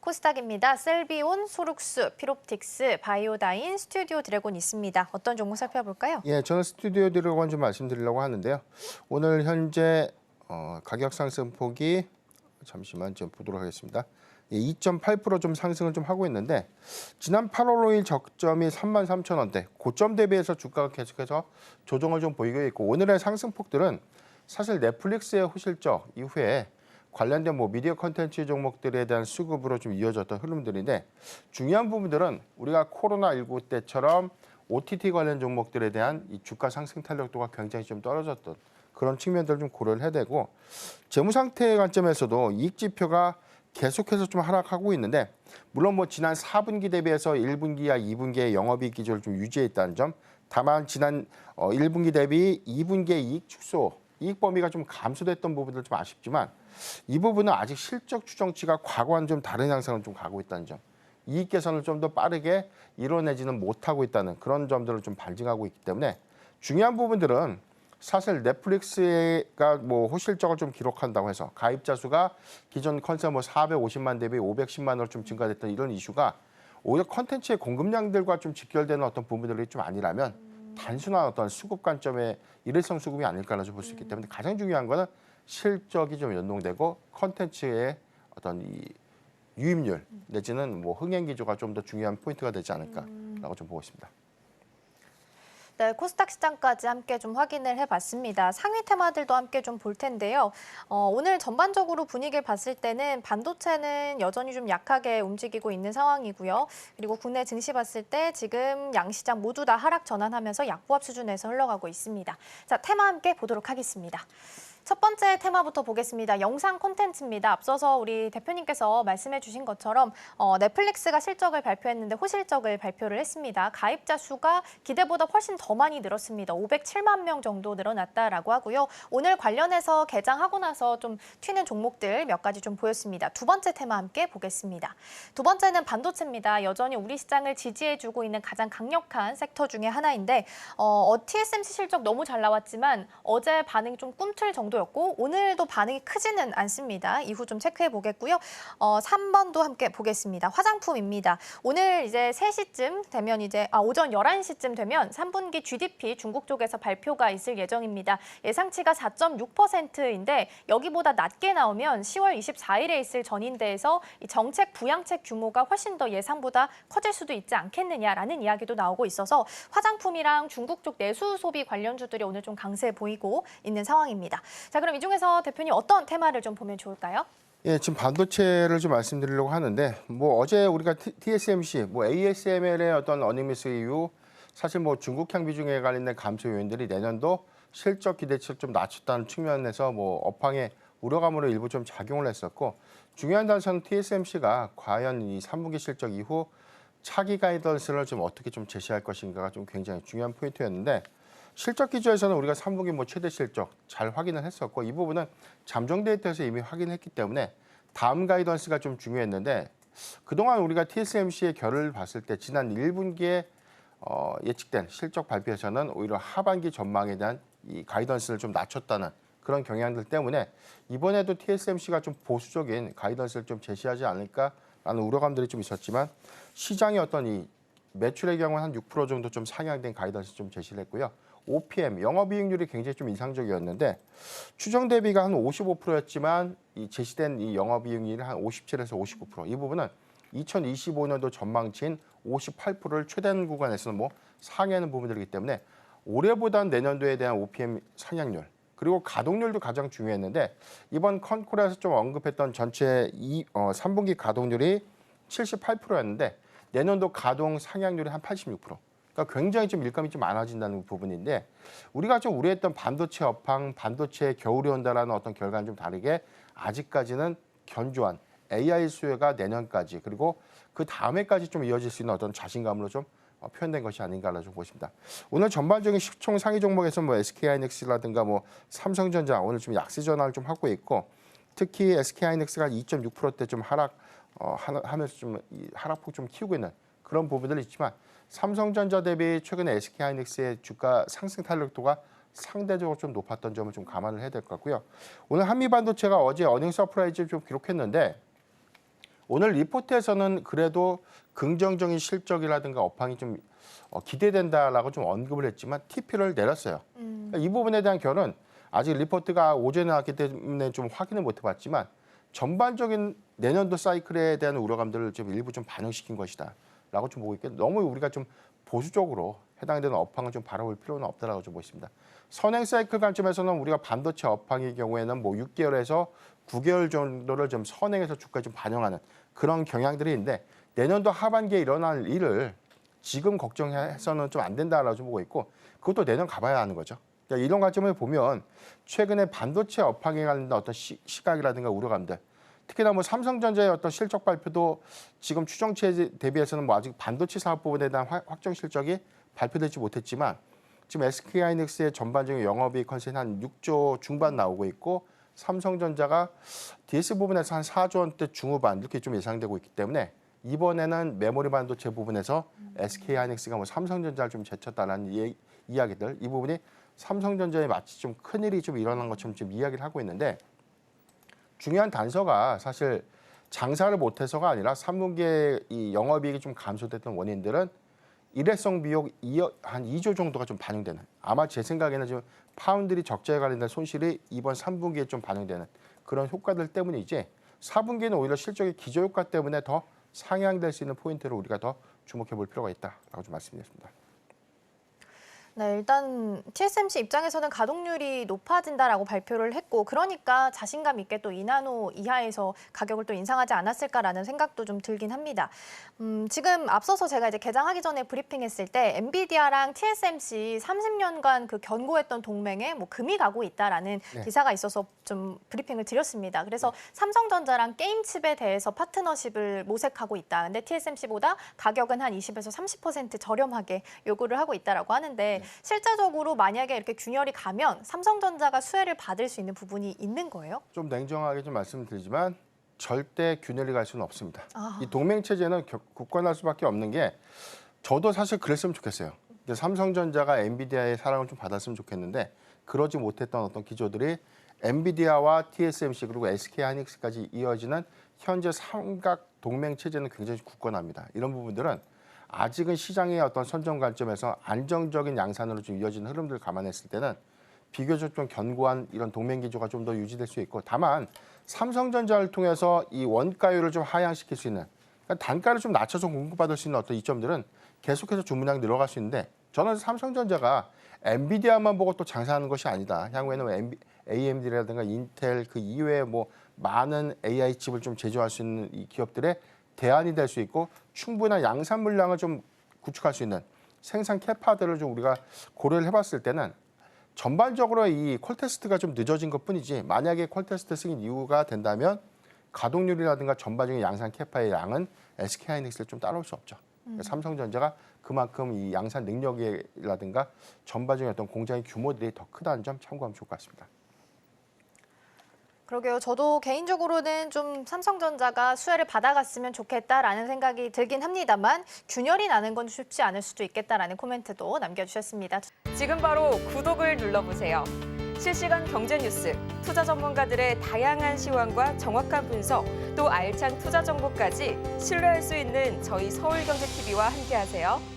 코스닥입니다. 셀비온, 소룩스, 피롭틱스, 바이오다인, 스튜디오 드래곤 있습니다. 어떤 종목 살펴볼까요? 예, 저는 스튜디오 드래곤 좀 말씀드리려고 하는데요. 오늘 현재 가격 상승폭이 잠시만 좀 보도록 하겠습니다. 2.8% 상승을 좀 하고 있는데 지난 8월 5일 저점이 33,000원대, 고점 대비해서 주가가 계속해서 조정을 좀 보이고 있고 오늘의 상승폭들은 사실 넷플릭스의 호실적 이후에 관련된 미디어 컨텐츠 종목들에 대한 수급으로 좀 이어졌던 흐름들인데 중요한 부분들은 우리가 코로나19 때처럼 OTT 관련 종목들에 대한 이 주가 상승 탄력도가 굉장히 좀 떨어졌던 그런 측면들을 좀 고려를 해야 되고 재무 상태의 관점에서도 이익 지표가 계속해서 좀 하락하고 있는데 물론 지난 4분기 대비해서 1분기와 2분기의 영업이익 기조를 좀 유지해 있다는 점 다만 지난 1분기 대비 2분기의 이익 축소 이익 범위가 좀 감소됐던 부분들 좀 아쉽지만 이 부분은 아직 실적 추정치가 과거와는 좀 다른 양상을 좀 가고 있다는 점, 이익 개선을 좀 더 빠르게 이뤄내지는 못하고 있다는 그런 점들을 좀 반증하고 있기 때문에 중요한 부분들은 사실 넷플릭스가 호실적을 좀 기록한다고 해서 가입자 수가 기존 컨셉 450만 대비 510만으로 좀 증가됐던 이런 이슈가 오히려 컨텐츠의 공급량들과 좀 직결되는 어떤 부분들이 좀 아니라면 단순한 어떤 수급 관점의 일회성 수급이 아닐까라고 볼 수 있기 때문에 가장 중요한 거는 실적이 좀 연동되고 컨텐츠의 어떤 이 유입률 내지는 흥행 기조가 좀 더 중요한 포인트가 되지 않을까라고 좀 보고 있습니다. 네, 코스닥 시장까지 함께 좀 확인을 해봤습니다. 상위 테마들도 함께 좀 볼 텐데요. 오늘 전반적으로 분위기를 봤을 때는 반도체는 여전히 좀 약하게 움직이고 있는 상황이고요. 그리고 국내 증시 봤을 때 지금 양시장 모두 다 하락 전환하면서 약보합 수준에서 흘러가고 있습니다. 자, 테마 함께 보도록 하겠습니다. 첫 번째 테마부터 보겠습니다. 영상 콘텐츠입니다. 앞서서 우리 대표님께서 말씀해 주신 것처럼 넷플릭스가 실적을 발표했는데 호실적을 발표를 했습니다. 가입자 수가 기대보다 훨씬 더 많이 늘었습니다. 507만 명 정도 늘어났다라고 하고요. 오늘 관련해서 개장하고 나서 좀 튀는 종목들 몇 가지 좀 보였습니다. 두 번째 테마 함께 보겠습니다. 두 번째는 반도체입니다. 여전히 우리 시장을 지지해주고 있는 가장 강력한 섹터 중에 하나인데 TSMC 실적 너무 잘 나왔지만 어제 반응이 좀 꿈틀 정도 였고 오늘도 반응이 크지는 않습니다. 이후 좀 체크해 보겠고요. 3번도 함께 보겠습니다. 화장품입니다. 오늘 이제 3시쯤 되면 오전 11시쯤 되면 3분기 GDP 중국 쪽에서 발표가 있을 예정입니다. 예상치가 4.6%인데 여기보다 낮게 나오면 10월 24일에 있을 전인대에서 이 정책 부양책 규모가 훨씬 더 예상보다 커질 수도 있지 않겠느냐라는 이야기도 나오고 있어서 화장품이랑 중국 쪽 내수 소비 관련주들이 오늘 좀 강세 보이고 있는 상황입니다. 자, 그럼 이 중에서 대표님 어떤 테마를 좀 보면 좋을까요? 예, 지금 반도체를 좀 말씀드리려고 하는데 어제 우리가 TSMC, ASML의 어떤 어닝미스 이후 사실 중국향 비중에 관련된 감소 요인들이 내년도 실적 기대치를 좀 낮췄다는 측면에서 업황에 우려감으로 일부 좀 작용을 했었고 중요한 단서는 TSMC가 과연 이 3분기 실적 이후 차기 가이던스를 좀 어떻게 좀 제시할 것인가가 좀 굉장히 중요한 포인트였는데 실적 기조에서는 우리가 3분기 최대 실적 잘 확인을 했었고 이 부분은 잠정 데이터에서 이미 확인했기 때문에 다음 가이던스가 좀 중요했는데 그동안 우리가 TSMC의 결을 봤을 때 지난 1분기에 예측된 실적 발표에서는 오히려 하반기 전망에 대한 이 가이던스를 좀 낮췄다는 그런 경향들 때문에 이번에도 TSMC가 좀 보수적인 가이던스를 좀 제시하지 않을까라는 우려감들이 좀 있었지만 시장의 어떤 이 매출의 경우는 한 6% 정도 좀 상향된 가이던스 좀 제시를 했고요. OPM, 영업이익률이 굉장히 좀 인상적이었는데 추정 대비가 한 55%였지만 이 제시된 이 영업이익률이 한 57에서 59%. 이 부분은 2025년도 전망치인 58%를 최대한 구간에서는 상회하는 부분들이기 때문에 올해보다는 내년도에 대한 OPM 상향률 그리고 가동률도 가장 중요했는데 이번 컨콜에서 좀 언급했던 전체 3분기 가동률이 78%였는데 내년도 가동 상향률이 한 86%. 그러니까 굉장히 좀 일감이 좀 많아진다는 부분인데 우리가 좀 우려했던 반도체 업황, 반도체 겨울이 온다라는 어떤 결과는 좀 다르게 아직까지는 견조한 AI 수요가 내년까지 그리고 그 다음에까지 좀 이어질 수 있는 어떤 자신감으로 좀 표현된 것이 아닌가라고 좀 보십니다. 오늘 전반적인 시총 상위 종목에서 SK하이닉스라든가 삼성전자 오늘 좀 약세 전환을 좀 하고 있고 특히 SK하이닉스가 2.6%대 좀 하면서 좀 하락폭 좀 키우고 있는 그런 부분들이 있지만 삼성전자 대비 최근에 SK하이닉스의 주가 상승 탄력도가 상대적으로 좀 높았던 점을 좀 감안을 해야 될 것 같고요. 오늘 한미반도체가 어제 어닝 서프라이즈를 좀 기록했는데 오늘 리포트에서는 그래도 긍정적인 실적이라든가 업황이 좀 기대된다라고 좀 언급을 했지만 TP를 내렸어요. 그러니까 이 부분에 대한 결은 아직 리포트가 오전에 나왔기 때문에 좀 확인을 못 해봤지만 전반적인 내년도 사이클에 대한 우려감들을 좀 일부 좀 반영시킨 것이다라고 좀 보고 있고 너무 우리가 좀 보수적으로 해당되는 업황을 좀 바라볼 필요는 없다라고 좀 보고 있습니다. 선행 사이클 관점에서는 우리가 반도체 업황의 경우에는 뭐 6개월에서 9개월 정도를 좀 선행해서 주가에 좀 반영하는 그런 경향들이 있는데 내년도 하반기에 일어날 일을 지금 걱정해서는 좀 안 된다라고 좀 보고 있고 그것도 내년 가봐야 하는 거죠. 그러니까 이런 관점을 보면 최근에 반도체 업황에 관련된 어떤 시각이라든가 우려감들 특히나 뭐 삼성전자의 어떤 실적 발표도 지금 추정치에 대비해서는 뭐 아직 반도체 사업 부분에 대한 확정 실적이 발표되지 못했지만 지금 SK하이닉스의 전반적인 영업이익 컨센이 한 6조 중반 나오고 있고 삼성전자가 DS 부분에서 한 4조 원대 중후반 이렇게 좀 예상되고 있기 때문에 이번에는 메모리 반도체 부분에서 SK하이닉스가 뭐 삼성전자를 좀 제쳤다라는 이야기들 이 부분이 삼성전자에 마치 좀 큰일이 좀 일어난 것처럼 지금 이야기를 하고 있는데 중요한 단서가 사실 장사를 못해서가 아니라 3분기에 이 영업이익이 좀 감소됐던 원인들은 일회성 비용 한 2조 정도가 좀 반영되는 아마 제 생각에는 지금 파운드리 적자에 관련된 손실이 이번 3분기에 좀 반영되는 그런 효과들 때문이지 4분기에는 오히려 실적의 기저효과 때문에 더 상향될 수 있는 포인트를 우리가 더 주목해 볼 필요가 있다라고 좀 말씀드렸습니다. 네, 일단 TSMC 입장에서는 가동률이 높아진다라고 발표를 했고 그러니까 자신감 있게 또 2나노 이하에서 가격을 또 인상하지 않았을까라는 생각도 좀 들긴 합니다. 지금 앞서서 제가 이제 개장하기 전에 브리핑했을 때 엔비디아랑 TSMC 30년간 그 견고했던 동맹에 뭐 금이 가고 있다라는 기사가 있어서 좀 브리핑을 드렸습니다. 그래서 삼성전자랑 게임칩에 대해서 파트너십을 모색하고 있다. 근데 TSMC보다 가격은 한 20에서 30% 저렴하게 요구를 하고 있다라고 하는데 실제적으로 만약에 이렇게 균열이 가면 삼성전자가 수혜를 받을 수 있는 부분이 있는 거예요? 좀 냉정하게 좀 말씀드리지만 절대 균열이 갈 수는 없습니다. 이 동맹 체제는 굳건할 수밖에 없는 게 저도 사실 그랬으면 좋겠어요. 근데 삼성전자가 엔비디아의 사랑을 좀 받았으면 좋겠는데 그러지 못했던 어떤 기조들이 엔비디아와 TSMC 그리고 SK하이닉스까지 이어지는 현재 삼각 동맹 체제는 굉장히 굳건합니다. 이런 부분들은 아직은 시장의 어떤 선정 관점에서 안정적인 양산으로 좀 이어지는 흐름들을 감안했을 때는 비교적 좀 견고한 이런 동맹 기조가 좀 더 유지될 수 있고 다만 삼성전자를 통해서 이 원가율을 좀 하향시킬 수 있는 그러니까 단가를 좀 낮춰서 공급받을 수 있는 어떤 이점들은 계속해서 주문량이 늘어갈 수 있는데 저는 삼성전자가 엔비디아만 보고 또 장사하는 것이 아니다. 향후에는 AMD라든가 인텔 그 이외에 뭐 많은 AI 칩을 좀 제조할 수 있는 이 기업들의 대안이 될 수 있고 충분한 양산 물량을 좀 구축할 수 있는 생산 캐파들을 좀 우리가 고려를 해봤을 때는 전반적으로 이 콜테스트가 좀 늦어진 것뿐이지 만약에 콜테스트 승인 이유가 된다면 가동률이라든가 전반적인 양산 캐파의 양은 SK하이닉스를 좀 따라올 수 없죠. 삼성전자가 그만큼 이 양산 능력이라든가 전반적인 어떤 공장의 규모들이 더 크다는 점 참고하면 좋을 것 같습니다. 그러게요. 저도 개인적으로는 좀 삼성전자가 수혜를 받아갔으면 좋겠다라는 생각이 들긴 합니다만 균열이 나는 건 쉽지 않을 수도 있겠다라는 코멘트도 남겨주셨습니다. 지금 바로 구독을 눌러보세요. 실시간 경제 뉴스, 투자 전문가들의 다양한 시황과 정확한 분석, 또 알찬 투자 정보까지 신뢰할 수 있는 저희 서울경제TV와 함께하세요.